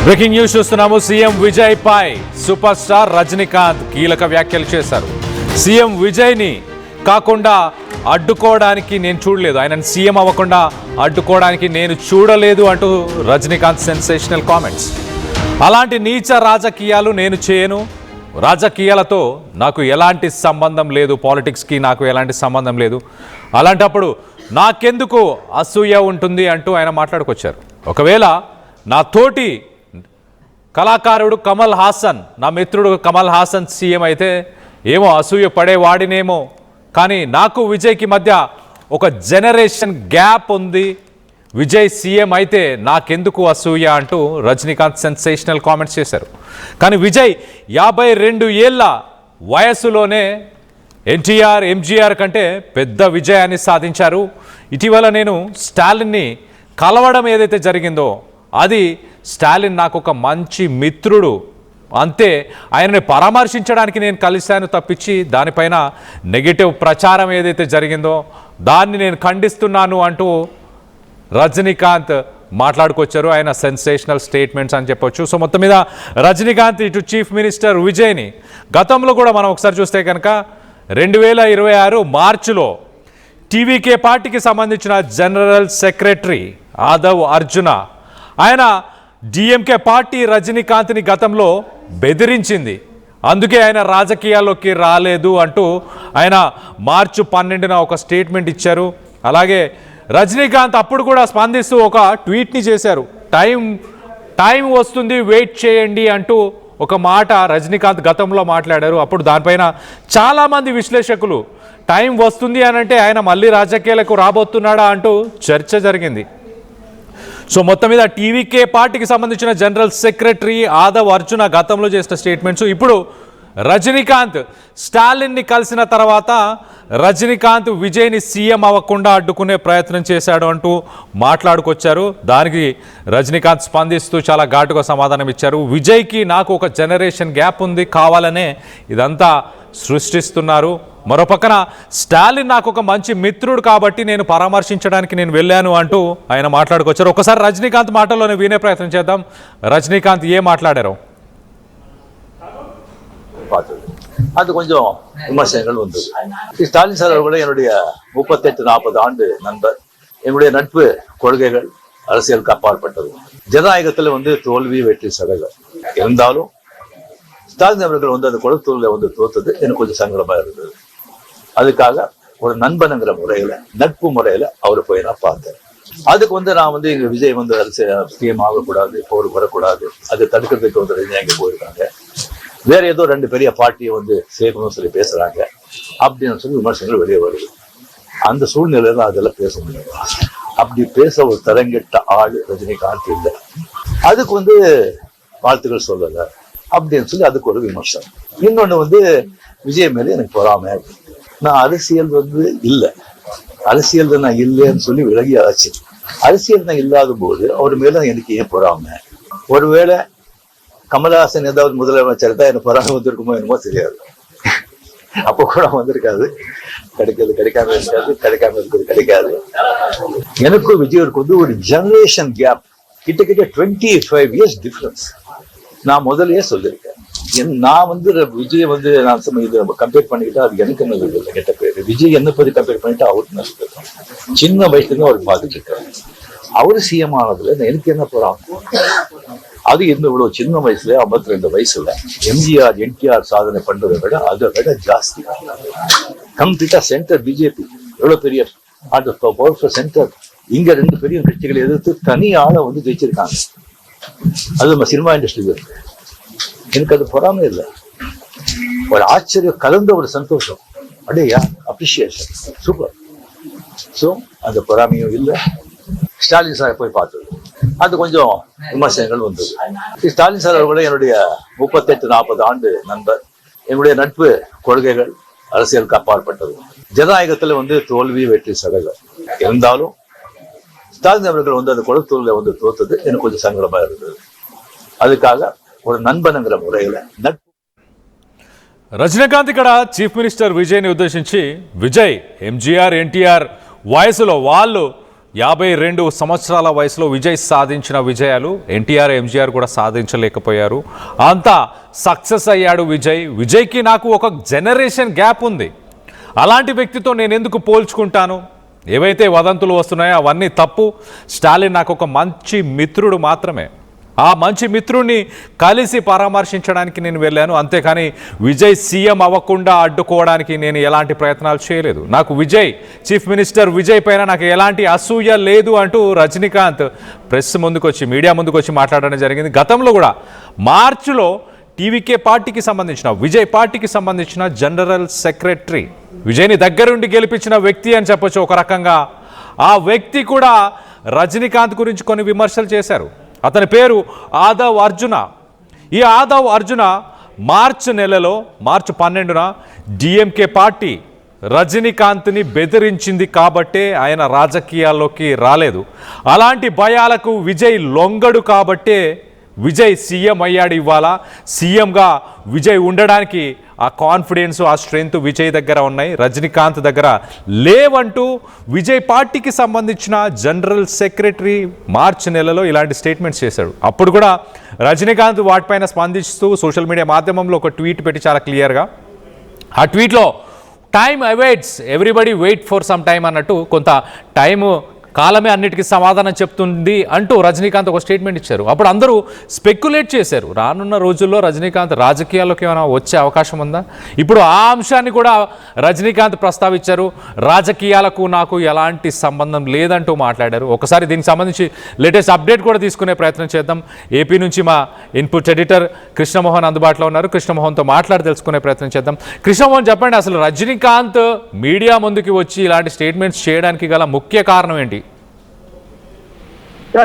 Breaking news చూస్తున్నాము. CM Vijay పై super star Rajinikanth కీలక వ్యాఖ్యలు చేశారు. సీఎం విజయ్ని కాకుండా అడ్డుకోవడానికి నేను చూడలేదు, ఆయనను సీఎం అవ్వకుండా అడ్డుకోవడానికి నేను చూడలేదు అంటూ రజనీకాంత్ సెన్సేషనల్ కామెంట్స్. అలాంటి నీచ రాజకీయాలు నేను చేయను, రాజకీయాలతో నాకు ఎలాంటి సంబంధం లేదు, పాలిటిక్స్కి నాకు ఎలాంటి సంబంధం లేదు, అలాంటప్పుడు నాకెందుకు అసూయ ఉంటుంది అంటూ ఆయన మాట్లాడుకొచ్చారు. ఒకవేళ నా తోటి కళాకారుడు కమల్ హాసన్, నా మిత్రుడు కమల్ హాసన్ సీఎం అయితే ఏమో అసూయ పడేవాడినేమో, కానీ నాకు విజయ్కి మధ్య ఒక జనరేషన్ గ్యాప్ ఉంది, విజయ్ సీఎం అయితే నాకెందుకు అసూయ అంటూ రజనీకాంత్ సెన్సేషనల్ కామెంట్స్ చేశారు. కానీ విజయ్ 52 ఏళ్ల వయస్సులోనే ఎన్టీఆర్, ఎంజీఆర్ కంటే పెద్ద విజయాన్ని సాధించారు. ఇటీవల నేను స్టాలిన్ని కలవడం ఏదైతే జరిగిందో అది స్టాలిన్ నాకు ఒక మంచి మిత్రుడు, అంతే, ఆయనని పరామర్శించడానికి నేను కలిశాను తప్పించి దానిపైన నెగిటివ్ ప్రచారం ఏదైతే జరిగిందో దాన్ని నేను ఖండిస్తున్నాను అంటూ రజనీకాంత్ మాట్లాడుకొచ్చారు. ఆయన సెన్సేషనల్ స్టేట్మెంట్స్ అని చెప్పొచ్చు. సో మొత్తం మీద రజనీకాంత్ ఇటు చీఫ్ మినిస్టర్ విజయ్ని గతంలో కూడా మనం ఒకసారి చూస్తే కనుక 2026 మార్చిలో టీవీకే పార్టీకి సంబంధించిన జనరల్ సెక్రటరీ ఆదవ్ అర్జున, ఆయన డిఎంకే పార్టీ రజనీకాంత్ని గతంలో బెదిరించింది, అందుకే ఆయన రాజకీయాల్లోకి రాలేదు అంటూ ఆయన మార్చి 12న ఒక స్టేట్మెంట్ ఇచ్చారు. అలాగే రజనీకాంత్ అప్పుడు కూడా స్పందిస్తూ ఒక ట్వీట్ని చేశారు, టైం వస్తుంది, వెయిట్ చేయండి అంటూ ఒక మాట రజనీకాంత్ గతంలో మాట్లాడారు. అప్పుడు దానిపైన చాలామంది విశ్లేషకులు టైం వస్తుంది అని అంటే ఆయన మళ్ళీ రాజకీయాలకు రాబోతున్నాడా అంటూ చర్చ జరిగింది. సో మొత్తం మీద టీవీకే పార్టీకి సంబంధించిన జనరల్ సెక్రటరీ ఆదవ్ అర్జున గతంలో చేసిన స్టేట్మెంట్స్, ఇప్పుడు రజనీకాంత్ స్టాలిన్ని కలిసిన తర్వాత రజనీకాంత్ విజయ్ని సీఎం అవ్వకుండా అడ్డుకునే ప్రయత్నం చేశాడు అంటూ మాట్లాడుకొచ్చారు. దానికి రజనీకాంత్ స్పందిస్తూ చాలా ఘాటుగా సమాధానం ఇచ్చారు. విజయ్కి నాకు ఒక జనరేషన్ గ్యాప్ ఉంది, కావాలనే ఇదంతా సృష్టిస్తున్నారు. మరోపక్కన స్టాలిన్ నాకు ఒక మంచి మిత్రుడు కాబట్టి నేను పరామర్శించడానికి నేను వెళ్ళాను అంటూ ఆయన మాట్లాడుకొచ్చారు. ఒకసారి రజనీకాంత్ మాటల్లోనే వినే ప్రయత్నం చేద్దాం. రజనీకాంత్ ఏం మాట్లాడారు அது கொஞ்சம் விமர்சனங்கள் வந்தது. ஸ்டாலின் சார் அவர்கள் என்னுடைய 38-40 ஆண்டு நண்பர். என்னுடைய நட்பு கொள்கைகள் அரசியலுக்கு அப்பாற்பட்டது. ஜனநாயகத்துல தோல்வி வெற்றி சதகம் இருந்தாலும் ஸ்டாலின் அவர்கள் அந்த கொழுத்தூர்ல தோத்தது எனக்கு கொஞ்சம் சங்கடமா இருந்தது. அதுக்காக ஒரு நண்பனுங்கிற முறையில, நட்பு முறையில அவரை போய் நான் பார்த்தேன். அதுக்கு நான் எங்க விஜய் அரசியல் சிஎம் ஆகக்கூடாது, போர் வரக்கூடாது, அதை தடுக்கிறதுக்கு இங்க போயிருக்காங்க, வேற ஏதோ 2 பெரிய பார்ட்டியை சேர்க்கணும்னு சொல்லி பேசுறாங்க அப்படின்னு சொல்லி விமர்சனங்கள் வெளியே வருது. அந்த சூழ்நிலையில அதெல்லாம் பேச முடியாது. அப்படி பேச ஒரு தரங்கெட்ட ஆளு ரஜினிகாந்த் இல்லை. அதுக்கு வாழ்த்துக்கள் சொல்லல அப்படின்னு சொல்லி அதுக்கு ஒரு விமர்சனம். இன்னொன்னு விஜய் மேல எனக்கு பொறாமை. நான் அரசியல் இல்லை, அரசியல் நான் இல்லைன்னு சொல்லி விலகி ஆச்சு. அரசியல் நான் இல்லாத போது அவர் மேல எனக்கு ஏன் பொறாமை? ஒருவேளை கமல்ஹாசன் ஏதாவது முதலமைச்சர் தான் எனக்கு பொறாமை வந்திருக்குமோ என்னமோ தெரியாது. அப்போ கூட வந்திருக்காது. கிடைக்காம இருக்கிறது கிடைக்காது. எனக்கும் விஜயருக்கு ஒரு ஜெனரேஷன் கேப், கிட்டத்தட்ட 25 இயர்ஸ் டிஃபரன்ஸ். நான் முதல்லயே சொல்லியிருக்கேன், நான் விஜய் நான் கம்பேர் பண்ணிக்கிட்டா அது எனக்கு நல்லது கெட்ட பேரு. விஜய் என்ன பத்தி கம்பேர் பண்ணிட்டா அவருக்கு நல்லது. சின்ன வயசுல அவர் பார்த்துட்டு இருக்காரு. அவரு சிஎம் ஆனதுல எனக்கு என்ன போறாங்க? அது இவ்வளவு சின்ன வயசுல 52 வயசுல எம்ஜிஆர், என்டிஆர் சாதனை பண்றதை விட அதை விட ஜாஸ்தி. கம்ப்ளீட்டா சென்டர் பிஜேபி எவ்வளவு பெரிய பவர்ஃபுல் சென்டர். இங்க 2 பெரிய கட்சிகளை எதிர்த்து தனி ஆளை ஜெயிச்சிருக்காங்க. அது நம்ம சினிமா இண்டஸ்ட்ரியில இருக்கு. எனக்கு அது பொறாமை இல்லை, ஒரு ஆச்சரியம் கலந்த ஒரு சந்தோஷம். அடையா அப்ரிசியேஷன், சூப்பர். ஸோ அந்த பொறாமையும் இல்லை. ஸ்டாலின் சாரை போய் பார்த்தது அது கொஞ்சம் விமர்சனங்கள் வந்தது. ஸ்டாலின் சார் அவர்கள் என்னுடைய 38-40 ஆண்டு நண்பர். என்னுடைய நட்பு கொள்கைகள் அரசியலுக்கு அப்பாற்பட்டது. ஜனநாயகத்துல தோல்வி வெற்றி சதகம் இருந்தாலும் ஸ்டாலின் அவர்கள் அந்த கொழுத்தூர்ல தோத்தது எனக்கு கொஞ்சம் சங்கடமா இருந்தது. அதுக்காக ஒரு நண்பனுங்கிற முறையில நட்பு. రజనీకాంత్ ఇక్కడ చీఫ్ మినిస్టర్ విజయ్ని ఉద్దేశించి, విజయ్ ఎంజీఆర్, ఎన్టీఆర్ వయసులో వాళ్ళు 52 సంవత్సరాల వయసులో విజయ్ సాధించిన విజయాలు ఎన్టీఆర్ ఎంజీఆర్ కూడా సాధించలేకపోయారు. అంతా సక్సెస్ అయ్యాడు విజయ్. విజయ్కి నాకు ఒక జనరేషన్ గ్యాప్ ఉంది. అలాంటి వ్యక్తితో నేను ఎందుకు పోల్చుకుంటాను? ఏవైతే వదంతులు వస్తున్నాయో అవన్నీ తప్పు. స్టాలిన్ నాకు ఒక మంచి మిత్రుడు మాత్రమే. ఆ మంచి మిత్రుడిని కలిసి పరామర్శించడానికి నేను వెళ్ళాను. అంతేకాని విజయ్ సీఎం అవ్వకుండా అడ్డుకోవడానికి నేను ఎలాంటి ప్రయత్నాలు చేయలేదు. నాకు విజయ్, చీఫ్ మినిస్టర్ విజయ్ పైన నాకు ఎలాంటి అసూయ లేదు అంటూ రజనీకాంత్ ప్రెస్ ముందుకొచ్చి, మీడియా ముందుకొచ్చి మాట్లాడడం జరిగింది. గతంలో కూడా మార్చిలో టీవీకే పార్టీకి సంబంధించిన, విజయ్ పార్టీకి సంబంధించిన జనరల్ సెక్రటరీ, విజయ్ని దగ్గరుండి గెలిపించిన వ్యక్తి అని చెప్పొచ్చు ఒక రకంగా. ఆ వ్యక్తి కూడా రజనీకాంత్ గురించి కొన్ని విమర్శలు చేశారు. అతని పేరు ఆదవ్ అర్జున. ఈ ఆదవ్ అర్జున మార్చి 12న డిఎంకే పార్టీ రజనీకాంత్ని బెదిరించింది కాబట్టే ఆయన రాజకీయాల్లోకి రాలేదు. అలాంటి భయాలకు విజయ్ లొంగడు కాబట్టే విజయ్ సీఎం అయ్యాడు. ఇవాళ సీఎంగా విజయ్ ఉండడానికి ఆ కాన్ఫిడెన్స్, ఆ స్ట్రెంగ్త్ విజయ్ దగ్గర ఉన్నాయి, రజనీకాంత్ దగ్గర లేవంటూ విజయ్ పార్టీకి సంబంధించిన జనరల్ సెక్రటరీ మార్చి నెలలో ఇలాంటి స్టేట్మెంట్స్ చేశాడు. అప్పుడు కూడా రజనీకాంత్ వాటిపైన స్పందిస్తూ సోషల్ మీడియా మాధ్యమంలో ఒక ట్వీట్ పెట్టి చాలా క్లియర్గా, ఆ ట్వీట్లో time awaits everybody wait for some time అన్నట్టు, కొంత టైము కాలమే అన్నిటికీ సమాధానం చెప్తుంది అంటూ రజనీకాంత్ ఒక స్టేట్మెంట్ ఇచ్చారు. అప్పుడు అందరూ స్పెక్యులేట్ చేశారు, రానున్న రోజుల్లో రజనీకాంత్ రాజకీయాల్లోకి ఏమైనా వచ్చే అవకాశం ఉందా? ఇప్పుడు ఆ అంశాన్ని కూడా రజనీకాంత్ ప్రస్తావించారు. రాజకీయాలకు నాకు ఎలాంటి సంబంధం లేదంటూ మాట్లాడారు. ఒకసారి దీనికి సంబంధించి లేటెస్ట్ అప్డేట్ కూడా తీసుకునే ప్రయత్నం చేద్దాం. ఏపీ నుంచి మా ఇన్పుట్ ఎడిటర్ కృష్ణమోహన్ అందుబాటులో ఉన్నారు. కృష్ణమోహన్తో మాట్లాడి తెలుసుకునే ప్రయత్నం చేద్దాం. కృష్ణమోహన్, చెప్పండి, అసలు రజనీకాంత్ మీడియా ముందుకి వచ్చి ఇలాంటి స్టేట్మెంట్స్ చేయడానికి గల ముఖ్య కారణం ఏంటి?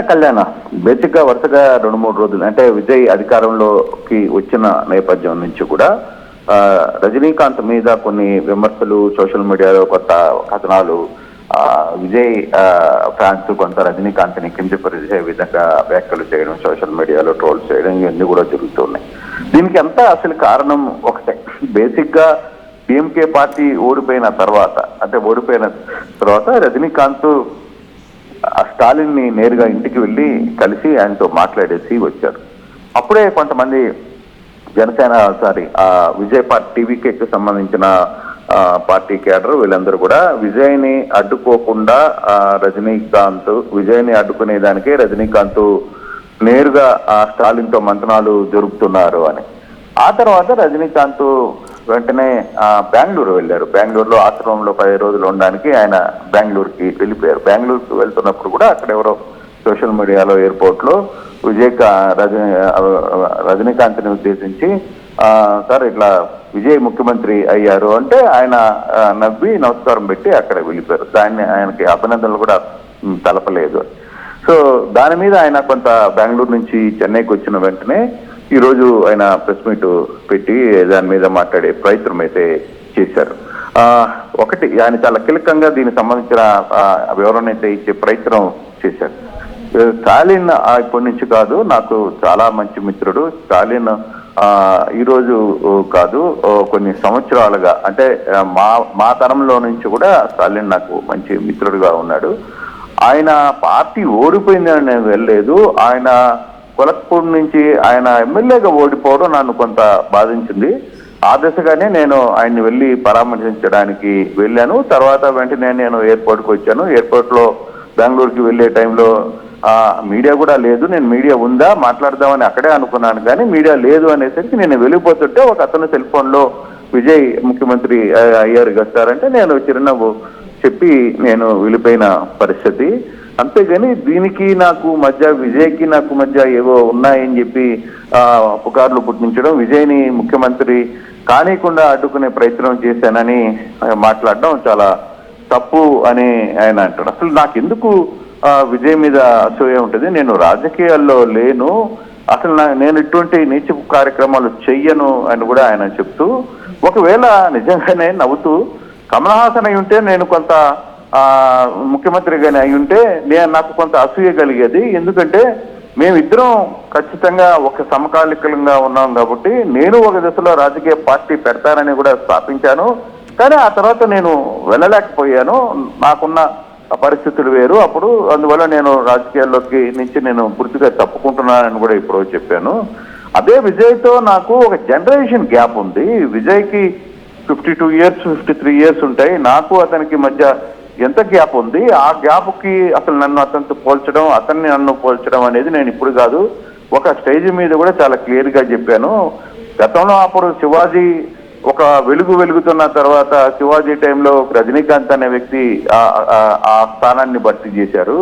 కళ్యాణ బేసిక్ గా వరుసగా 2-3 రోజులు అంటే విజయ్ అధికారంలోకి వచ్చిన నేపథ్యం నుంచి కూడా రజనీకాంత్ మీద కొన్ని విమర్శలు, సోషల్ మీడియాలో కొత్త కథనాలు, విజయ్ ఫ్యాన్స్ కొంత రజనీకాంత్ ని కించపరిచే విధంగా వ్యాఖ్యలు చేయడం, సోషల్ మీడియాలో ట్రోల్స్ చేయడం, ఇవన్నీ కూడా జరుగుతున్నాయి. దీనికి అంతా అసలు కారణం ఒకటే. బేసిక్ గా డిఎంకే పార్టీ ఓడిపోయిన తర్వాత రజనీకాంత్ స్టాలిన్ ని నేరుగా ఇంటికి వెళ్ళి కలిసి ఆయనతో మాట్లాడేసి వచ్చారు. అప్పుడే కొంతమంది విజయ్ పార్టీ టీవీకి సంబంధించిన పార్టీ కేడర్ వీళ్ళందరూ కూడా విజయ్ని అడ్డుకోకుండా విజయ్ని అడ్డుకునేదానికే రజనీకాంత్ నేరుగా స్టాలిన్ తో మంతనాలు జరుపుతున్నారు అని. ఆ తర్వాత రజనీకాంత్ వెంటనే బెంగళూరు వెళ్ళారు. బెంగళూరులో ఆశ్రమంలో 10 రోజులు ఉండడానికి ఆయన బెంగళూరుకి వెళ్ళిపోయారు. బెంగళూరుకి వెళ్తున్నప్పుడు కూడా అక్కడ ఎవరో సోషల్ మీడియాలో ఎయిర్పోర్ట్ లో రజనీకాంత్ని ఉద్దేశించి సార్ ఇట్లా విజయ్ ముఖ్యమంత్రి అయ్యారు అంటే ఆయన నవ్వి నమస్కారం పెట్టి అక్కడ వెళ్ళిపోయారు. దాన్ని ఆయనకి అభినందనలు కూడా తెలపలేదు. సో దాని మీద ఆయన కొంత బెంగళూరు నుంచి చెన్నైకి వచ్చిన వెంటనే ఈ రోజు ఆయన ప్రెస్ మీట్ పెట్టి దాని మీద మాట్లాడే ప్రయత్నం అయితే చేశారు. ఒకటి, ఆయన చాలా కీలకంగా దీనికి సంబంధించిన వివరణ అయితే ఇచ్చే ప్రయత్నం చేశారు. స్టాలిన్ ఇప్పటి నుంచి కాదు, నాకు చాలా మంచి మిత్రుడు. స్టాలిన్ ఈ రోజు కాదు, కొన్ని సంవత్సరాలుగా, అంటే మా తరంలో నుంచి కూడా స్టాలిన్ నాకు మంచి మిత్రుడుగా ఉన్నాడు. ఆయన పార్టీ ఓడిపోయిందని నేను వెళ్ళలేదు. ఆయన కొలక్పూర్ నుంచి ఆయన ఎమ్మెల్యేగా ఓడిపోవడం నన్ను కొంత బాధించింది. ఆ దశగానే నేను ఆయన్ని వెళ్ళి పరామర్శించడానికి వెళ్ళాను. తర్వాత వెంటనే నేను ఎయిర్పోర్ట్కి వచ్చాను. ఎయిర్పోర్ట్ లో బెంగళూరుకి వెళ్ళే టైంలో మీడియా కూడా లేదు. నేను మీడియా ఉందా మాట్లాడదామని అక్కడే అనుకున్నాను, కానీ మీడియా లేదు అనేసరికి నేను వెళ్ళిపోతుంటే ఒక అతను సెల్ ఫోన్ లో విజయ్ ముఖ్యమంత్రి అయ్యారు గస్తారంటే నేను చిరునవ్వు చెప్పి నేను వెళ్ళిపోయిన పరిస్థితి. అంతేగాని దీనికి నాకు మధ్య, విజయ్కి నాకు మధ్య ఏవో ఉన్నాయని చెప్పి పుకార్లు పుట్టించడం, విజయ్ని ముఖ్యమంత్రి కానీకుండా అడ్డుకునే ప్రయత్నం చేశానని మాట్లాడడం చాలా తప్పు అని ఆయన అంటాడు. అసలు నాకెందుకు విజయ్ మీద అసూయ ఉంటుంది? నేను రాజకీయాల్లో లేను, అసలు నేను ఇటువంటి నీచ కార్యక్రమాలు చెయ్యను అని కూడా ఆయన చెప్తూ, ఒకవేళ నిజంగానే నవ్వుతూ కమల్ హాసన్ అయి ఉంటే, నేను కొంత ముఖ్యమంత్రిగానే అయి ఉంటే నాకు కొంత అసూయ కలిగేది. ఎందుకంటే మేమిద్దరం ఖచ్చితంగా ఒక సమకాలికంగా ఉన్నాం కాబట్టి నేను ఒక దశలో రాజకీయ పార్టీ పెడతానని కూడా స్థాపించాను. కానీ ఆ తర్వాత నేను వెళ్ళలేకపోయాను. నాకున్న పరిస్థితులు వేరు అప్పుడు. అందువల్ల నేను రాజకీయాల్లోకి నుంచి నేను పూర్తిగా తప్పుకుంటున్నానని కూడా ఇప్పుడు చెప్పాను. అదే విజయ్తో నాకు ఒక జనరేషన్ గ్యాప్ ఉంది. విజయ్కి 52 ఇయర్స్ 53 ఇయర్స్ ఉంటాయి. నాకు అతనికి మధ్య ఎంత గ్యాప్ ఉంది, ఆ గ్యాప్కి అసలు నన్ను అతనితో పోల్చడం, అతన్ని నన్ను పోల్చడం అనేది నేను ఇప్పుడు కాదు, ఒక స్టేజ్ మీద కూడా చాలా క్లియర్గా చెప్పాను. గతంలో అప్పుడు శివాజీ ఒక వెలుగుతున్న తర్వాత శివాజీ టైంలో రజనీకాంత్ అనే వ్యక్తి ఆ స్థానాన్ని భర్తీ చేశారు.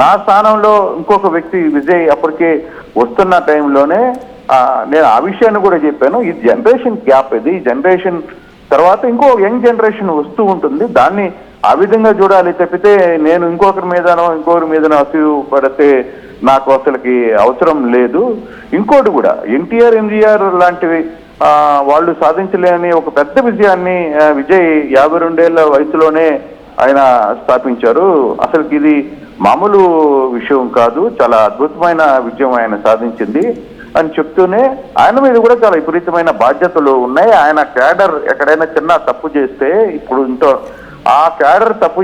నా స్థానంలో ఇంకొక వ్యక్తి విజయ్ అప్పటికే వస్తున్న టైంలోనే నేను ఆ విషయాన్ని కూడా చెప్పాను. ఈ జనరేషన్ గ్యాప్, ఇది జనరేషన్ తర్వాత ఇంకో యంగ్ జనరేషన్ వస్తూ ఉంటుంది, దాన్ని ఆ విధంగా చూడాలి తప్పితే నేను ఇంకొకరి మీదనో అసూయ పడితే నాకు అసలుకి అవసరం లేదు. ఇంకోటి కూడా ఎన్టీఆర్ ఎంజీఆర్ లాంటివి వాళ్ళు సాధించలేని ఒక పెద్ద విజయాన్ని విజయ్ 52 ఏళ్ల వయసులోనే ఆయన స్థాపించారు. అసలుకి ఇది మామూలు విషయం కాదు, చాలా అద్భుతమైన విజయం ఆయన సాధించింది అని చెప్తూనే ఆయన మీద కూడా చాలా విపరీతమైన బాధ్యతలు ఉన్నాయి. ఆయన క్యాడర్ ఎక్కడైనా చిన్న తప్పు చేస్తే ఇప్పుడు ఆ క్యాడర్ తప్పు